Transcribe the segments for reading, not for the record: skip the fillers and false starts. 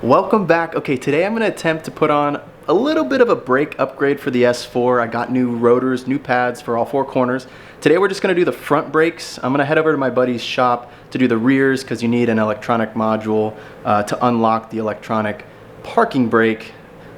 Welcome back. Okay, today I'm going to attempt to put on a little bit of a brake upgrade for the S4. I got new rotors, new pads for all four corners. Today we're just going to do the front brakes. I'm going to head over to my buddy's shop to do the rears because you need an electronic module to unlock the electronic parking brake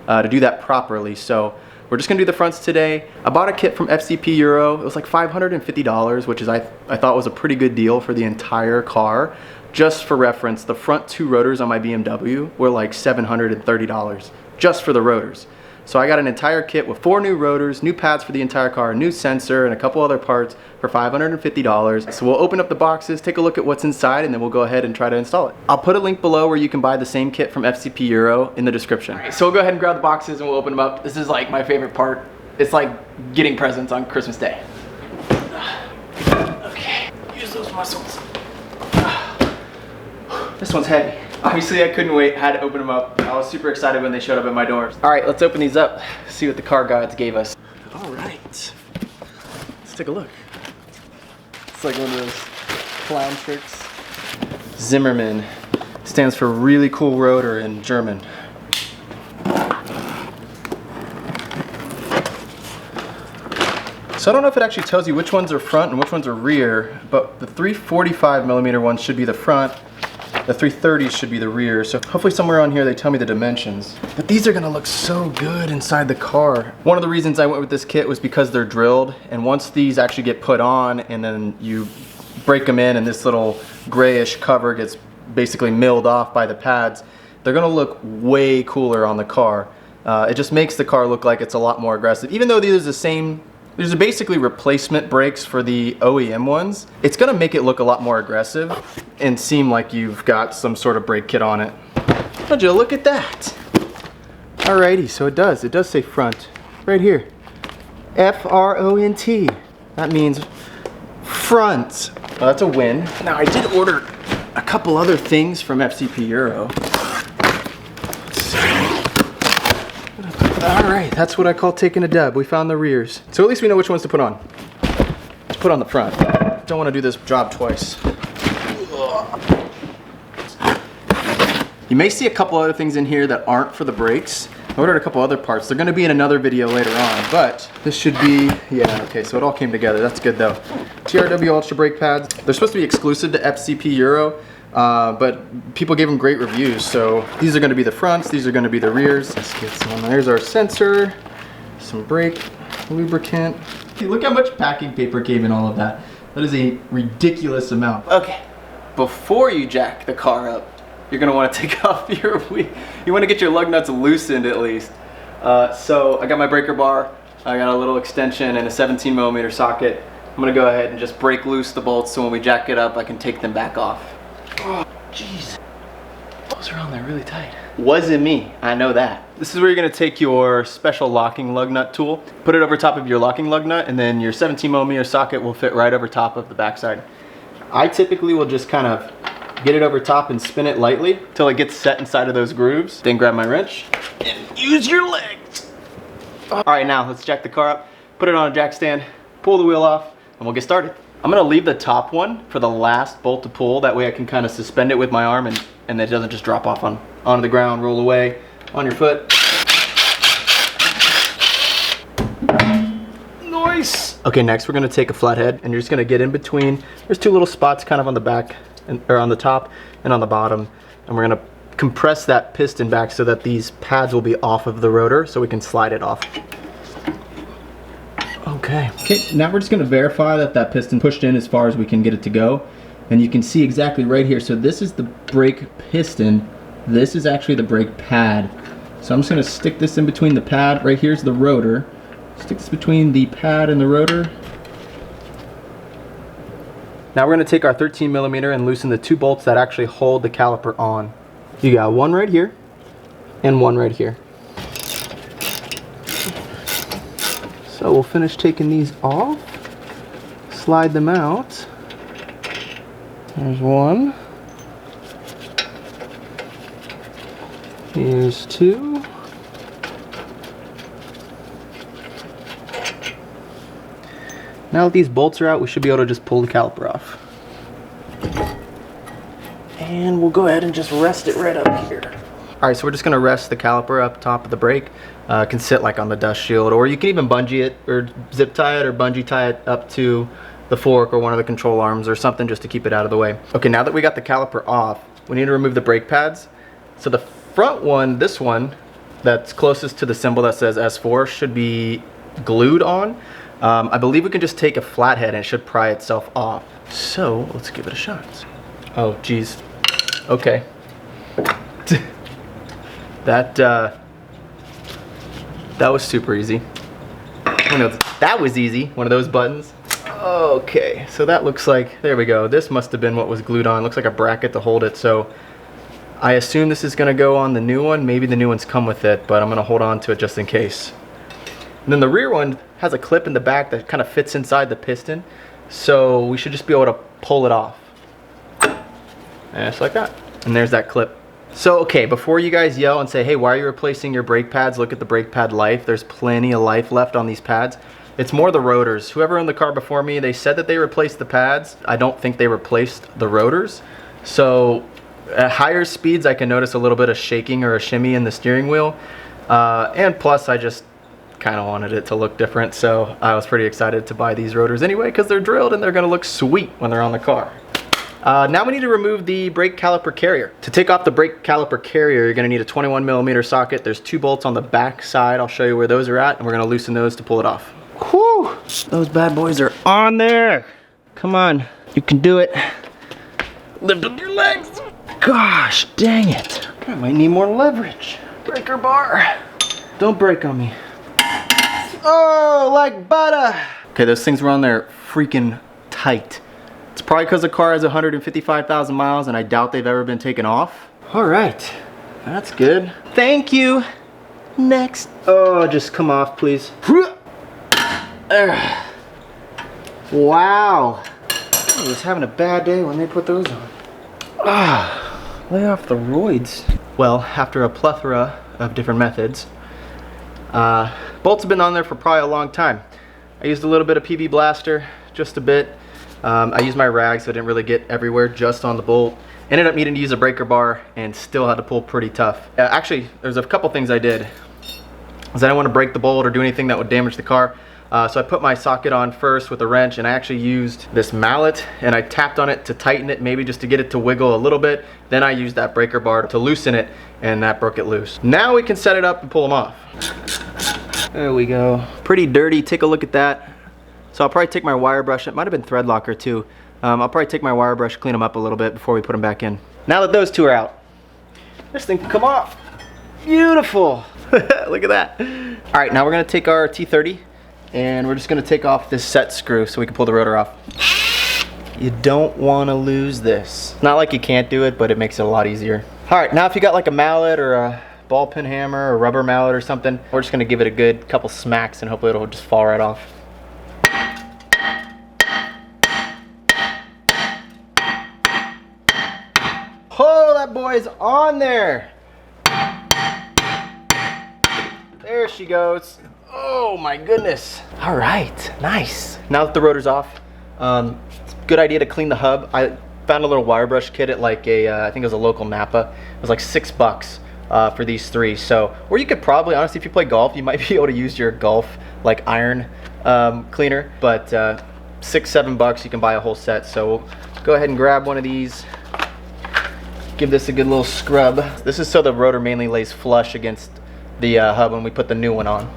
to do that properly. So we're just going to do the fronts today. I bought a kit from FCP Euro. It was like $550, which is I thought was a pretty good deal for the entire car. Just for reference, the front two rotors on my BMW were like $730 just for the rotors. So I got an entire kit with 4 new rotors, new pads for the entire car, a new sensor, and a couple other parts for $550. So we'll open up the boxes, take a look at what's inside, and then we'll go ahead and try to install it. I'll put a link below where you can buy the same kit from FCP Euro in the description. All right, so we'll go ahead and grab the boxes and we'll open them up. This is like my favorite part. It's like getting presents on Christmas Day. Okay, use those muscles. This one's heavy. Obviously I couldn't wait, had to open them up. I was super excited when they showed up at my doors. All right, let's open these up, see what the car gods gave us. All right, let's take a look. It's like one of those clown tricks. Zimmermann stands for really cool rotor in German. So I don't know if it actually tells you which ones are front and which ones are rear, but the 345mm ones should be the front. The 330s should be the rear, so hopefully somewhere on here they tell me the dimensions. But these are gonna look so good inside the car. One of the reasons I went with this kit was because they're drilled, and once these actually get put on and then you break them in and this little grayish cover gets basically milled off by the pads, they're gonna look way cooler on the car. It just makes the car look like it's a lot more aggressive. Even though these are the same, these are basically replacement brakes for the OEM ones, it's gonna make it look a lot more aggressive and seem like you've got some sort of brake kit on it. Would you look at that? Alrighty, so it does say front, right here. F-R-O-N-T. That means front. Well, that's a win. Now I did order a couple other things from FCP Euro. Alright, that's what I call taking a dub. We found the rears. So at least we know which ones to put on. Let's put on the front. Don't want to do this job twice. You may see a couple other things in here that aren't for the brakes. I ordered a couple other parts. They're going to be in another video later on, but this should be, yeah, okay, so it all came together. That's good though. TRW Ultra brake pads. They're supposed to be exclusive to FCP Euro, but people gave them great reviews. So these are going to be the fronts, these are going to be the rears. Let's get some. There's our sensor, some brake lubricant. Okay, look how much packing paper came in all of that. That is a ridiculous amount. Okay, before you jack the car up, you're going to want to take off your wheel. You want to get your lug nuts loosened at least. So I got my breaker bar, I got a little extension and a 17mm socket. I'm going to go ahead and just break loose the bolts so when we jack it up I can take them back off. Oh, jeez. Those are on there really tight. Wasn't me, I know that. This is where you're going to take your special locking lug nut tool, put it over top of your locking lug nut, and then your 17mm socket will fit right over top of the backside. I typically will just kind of get it over top and spin it lightly till it gets set inside of those grooves. Then grab my wrench and use your legs. All right, now let's jack the car up, put it on a jack stand, pull the wheel off, and we'll get started. I'm gonna leave the top one for the last bolt to pull. That way I can kind of suspend it with my arm and it doesn't just drop off onto the ground, roll away on your foot. Nice. Okay, next we're gonna take a flathead and you're just gonna get in between. There's 2 little spots kind of on the back or on the top and on the bottom, and we're gonna compress that piston back so that these pads will be off of the rotor so we can slide it off. Okay, now we're just gonna verify that that piston pushed in as far as we can get it to go. And you can see exactly right here, so this is the brake piston, this is actually the brake pad. So I'm just gonna stick this in between the pad, right here's the rotor. Stick this between the pad and the rotor. Now we're going to take our 13mm and loosen the 2 bolts that actually hold the caliper on. You got one right here and one right here. So we'll finish taking these off, slide them out. There's one. Here's 2. Now that these bolts are out, we should be able to just pull the caliper off. And we'll go ahead and just rest it right up here. All right, so we're just gonna rest the caliper up top of the brake. It can sit like on the dust shield, or you can even bungee it or zip tie it or bungee tie it up to the fork or one of the control arms or something just to keep it out of the way. Okay, now that we got the caliper off, we need to remove the brake pads. So the front one, this one, that's closest to the symbol that says S4 should be glued on. I believe we can just take a flathead and it should pry itself off. So let's give it a shot. Oh, geez. Okay. That was super easy. That was easy, one of those buttons. Okay, so that looks like, there we go. This must have been what was glued on. Looks like a bracket to hold it. So I assume this is gonna go on the new one. Maybe the new ones come with it, but I'm gonna hold on to it just in case. And then the rear one has a clip in the back that kind of fits inside the piston. So we should just be able to pull it off. And just like that. And there's that clip. So, okay, before you guys yell and say, hey, why are you replacing your brake pads? Look at the brake pad life. There's plenty of life left on these pads. It's more the rotors. Whoever owned the car before me, they said that they replaced the pads. I don't think they replaced the rotors. So at higher speeds, I can notice a little bit of shaking or a shimmy in the steering wheel. And plus, I just kind of wanted it to look different. So I was pretty excited to buy these rotors anyway because they're drilled and they're going to look sweet when they're on the car. Now we need to remove the brake caliper carrier. To take off the brake caliper carrier, you're gonna need a 21mm socket. There's 2 bolts on the back side. I'll show you where those are at, and we're gonna loosen those to pull it off. Whew! Those bad boys are on there. Come on, you can do it. Lift up your legs. Gosh, dang it. I might need more leverage. Breaker bar. Don't break on me. Oh, like butter. Okay, those things were on there freaking tight. It's probably because the car has 155,000 miles and I doubt they've ever been taken off. All right, that's good. Thank you. Next. Oh, just come off, please. Wow. I was having a bad day when they put those on. Lay off the roids. Well, after a plethora of different methods, bolts have been on there for probably a long time. I used a little bit of PB Blaster, just a bit. I used my rag so it didn't really get everywhere, just on the bolt. Ended up needing to use a breaker bar and still had to pull pretty tough. Actually, there's a couple things I did. I didn't want to break the bolt or do anything that would damage the car. So I put my socket on first with a wrench, and I actually used this mallet and I tapped on it to tighten it, maybe just to get it to wiggle a little bit. Then I used that breaker bar to loosen it, and that broke it loose. Now we can set it up and pull them off. There we go. Pretty dirty, take a look at that. So I'll probably take my wire brush, it might have been thread locker too. I'll probably take my wire brush, clean them up a little bit before we put them back in. Now that those two are out, this thing can come off. Beautiful. Look at that. All right, now we're gonna take our T30 and we're just gonna take off this set screw so we can pull the rotor off. You don't wanna lose this. Not like you can't do it, but it makes it a lot easier. All right, now if you got like a mallet or a ball peen hammer or rubber mallet or something, we're just gonna give it a good couple smacks and hopefully it'll just fall right off. Oh, that boy's on there. There she goes. Oh my goodness. All right, nice. Now that the rotor's off, it's a good idea to clean the hub. I found a little wire brush kit at like a, I think it was a local Napa. It was like $6 for these 3. So, or you could probably, honestly, if you play golf, you might be able to use your golf like iron cleaner. But $6, $7, you can buy a whole set. So we'll go ahead and grab one of these. Give this a good little scrub. This is so the rotor mainly lays flush against the hub when we put the new one on.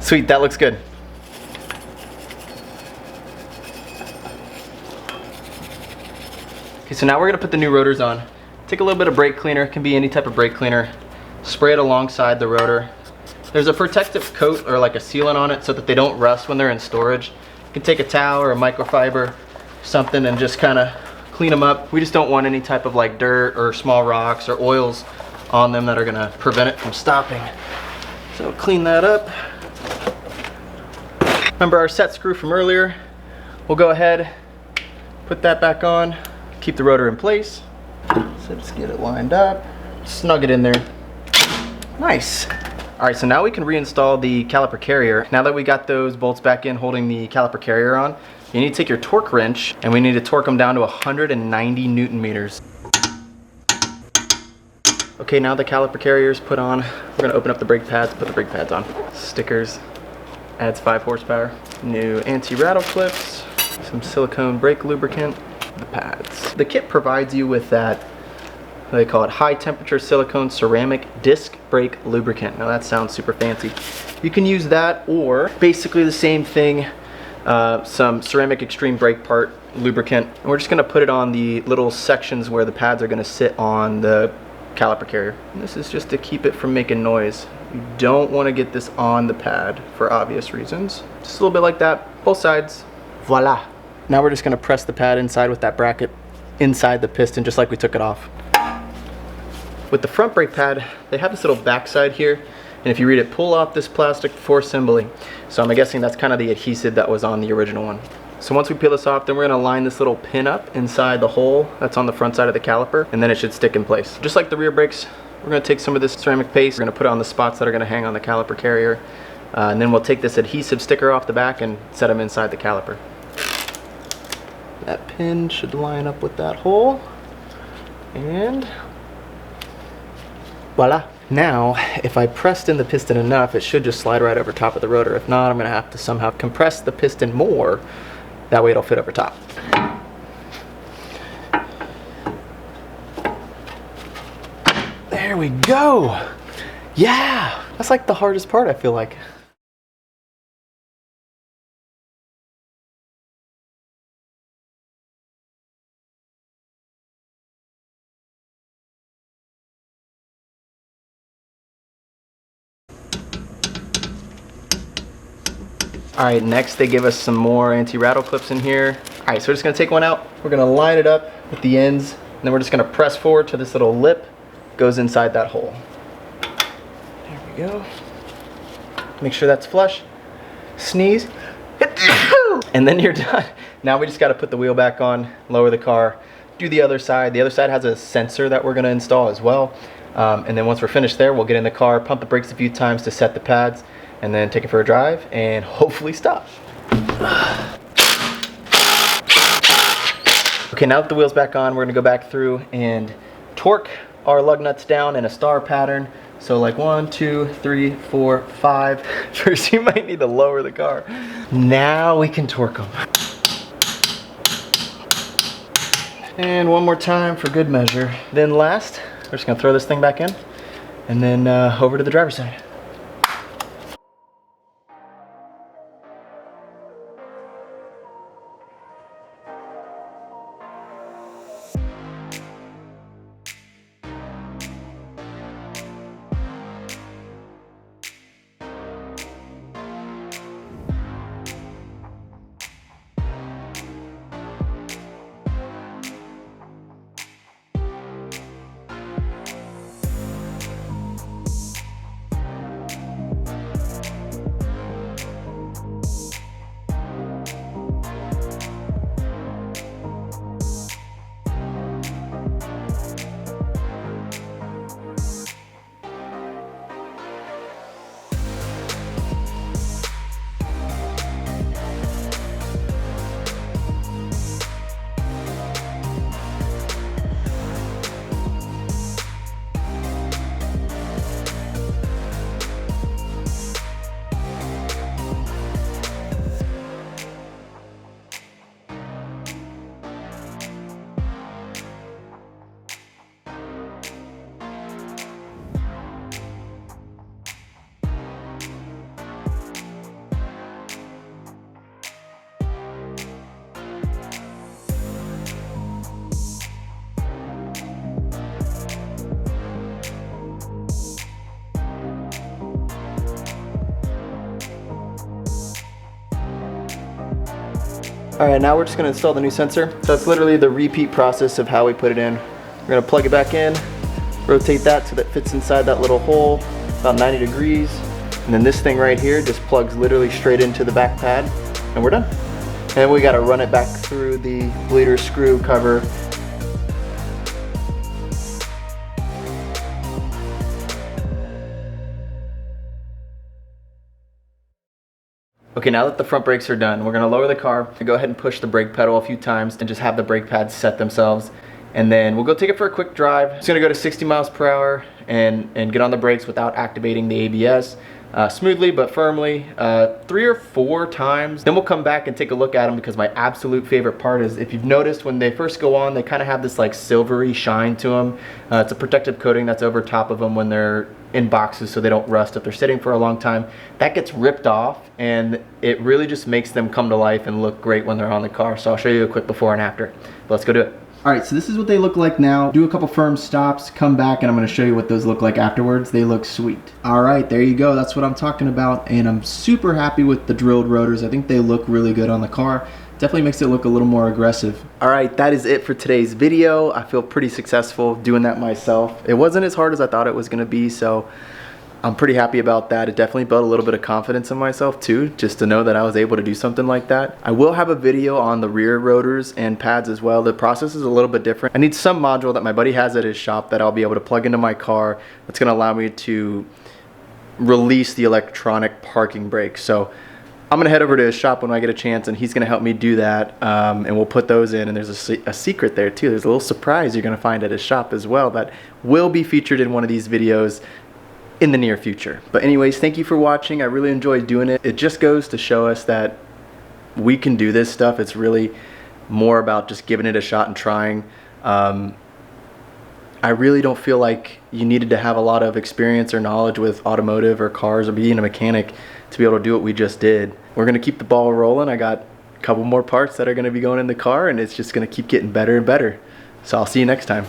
Sweet, that looks good. Okay, so now we're gonna put the new rotors on. Take a little bit of brake cleaner, it can be any type of brake cleaner. Spray it alongside the rotor. There's a protective coat or like a sealant on it so that they don't rust when they're in storage. You can take a towel or a microfiber, something, and just kind of clean them up. We just don't want any type of like dirt or small rocks or oils on them that are gonna prevent it from stopping. So clean that up. Remember our set screw from earlier? We'll go ahead, put that back on, keep the rotor in place. So just get it lined up, snug it in there. Nice. All right, so now we can reinstall the caliper carrier. Now that we got those bolts back in holding the caliper carrier on, you need to take your torque wrench and we need to torque them down to 190 Newton meters. Okay, now the caliper carrier is put on. We're gonna open up the brake pads, put the brake pads on. Stickers, adds 5 horsepower. New anti-rattle clips, some silicone brake lubricant, the pads. The kit provides you with that, they call it high temperature silicone ceramic disc brake lubricant. Now that sounds super fancy. You can use that or basically the same thing, some ceramic extreme brake part lubricant. And we're just gonna put it on the little sections where the pads are gonna sit on the caliper carrier. And this is just to keep it from making noise. You don't wanna get this on the pad for obvious reasons. Just a little bit like that, both sides. Voila. Now we're just gonna press the pad inside with that bracket inside the piston just like we took it off. With the front brake pad, they have this little backside here, and if you read it, pull off this plastic before assembling. So I'm guessing that's kind of the adhesive that was on the original one. So once we peel this off, then we're gonna line this little pin up inside the hole that's on the front side of the caliper, and then it should stick in place. Just like the rear brakes, we're gonna take some of this ceramic paste, we're gonna put it on the spots that are gonna hang on the caliper carrier, and then we'll take this adhesive sticker off the back and set them inside the caliper. That pin should line up with that hole, and voila. Now, if I pressed in the piston enough, it should just slide right over top of the rotor. If not, I'm gonna have to somehow compress the piston more. That way it'll fit over top. There we go. Yeah, that's like the hardest part, I feel like. All right, next they give us some more anti-rattle clips in here. All right, so we're just gonna take one out. We're gonna line it up with the ends, and then we're just gonna press forward to this little lip, goes inside that hole. There we go. Make sure that's flush. Sneeze. And then you're done. Now we just gotta put the wheel back on, lower the car, do the other side. The other side has a sensor that we're gonna install as well. And then once we're finished there, we'll get in the car, pump the brakes a few times to set the pads, and then take it for a drive and hopefully stop. Okay, now that the wheel's back on, we're gonna go back through and torque our lug nuts down in a star pattern. So like 1, 2, 3, 4, 5. First you might need to lower the car. Now we can torque them. And one more time for good measure. Then last, we're just gonna throw this thing back in and then over to the driver's side. All right, now we're just gonna install the new sensor. So that's literally the repeat process of how we put it in. We're gonna plug it back in, rotate that so that it fits inside that little hole, about 90 degrees. And then this thing right here just plugs literally straight into the back pad, and we're done. And then we gotta run it back through the bleeder screw cover. Okay, now that the front brakes are done, we're gonna lower the car and go ahead and push the brake pedal a few times and just have the brake pads set themselves. And then we'll go take it for a quick drive. It's gonna go to 60 miles per hour and get on the brakes without activating the ABS. Smoothly but firmly, 3 or 4 times. Then we'll come back and take a look at them, because my absolute favorite part is, if you've noticed, when they first go on, they kind of have this like silvery shine to them. It's a protective coating that's over top of them when they're in boxes so they don't rust if they're sitting for a long time. That gets ripped off and it really just makes them come to life and look great when they're on the car. So I'll show you a quick before and after. But let's go do it. All right, so this is what they look like now. Do a couple firm stops, come back, and I'm gonna show you what those look like afterwards. They look sweet. All right, there you go. That's what I'm talking about, and I'm super happy with the drilled rotors. I think they look really good on the car. Definitely makes it look a little more aggressive. All right, that is it for today's video. I feel pretty successful doing that myself. It wasn't as hard as I thought it was gonna be, so I'm pretty happy about that. It definitely built a little bit of confidence in myself too, just to know that I was able to do something like that. I will have a video on the rear rotors and pads as well. The process is a little bit different. I need some module that my buddy has at his shop that I'll be able to plug into my car. That's gonna allow me to release the electronic parking brake. So I'm gonna head over to his shop when I get a chance, and he's gonna help me do that, and we'll put those in. And there's a secret there too. There's a little surprise you're gonna find at his shop as well that will be featured in one of these videos in the near future. But anyways, thank you for watching. I really enjoyed doing it. It just goes to show us that we can do this stuff. It's really more about just giving it a shot and trying. I really don't feel like you needed to have a lot of experience or knowledge with automotive or cars or being a mechanic to be able to do what we just did. We're gonna keep the ball rolling. I got a couple more parts that are gonna be going in the car, and it's just gonna keep getting better and better. So I'll see you next time.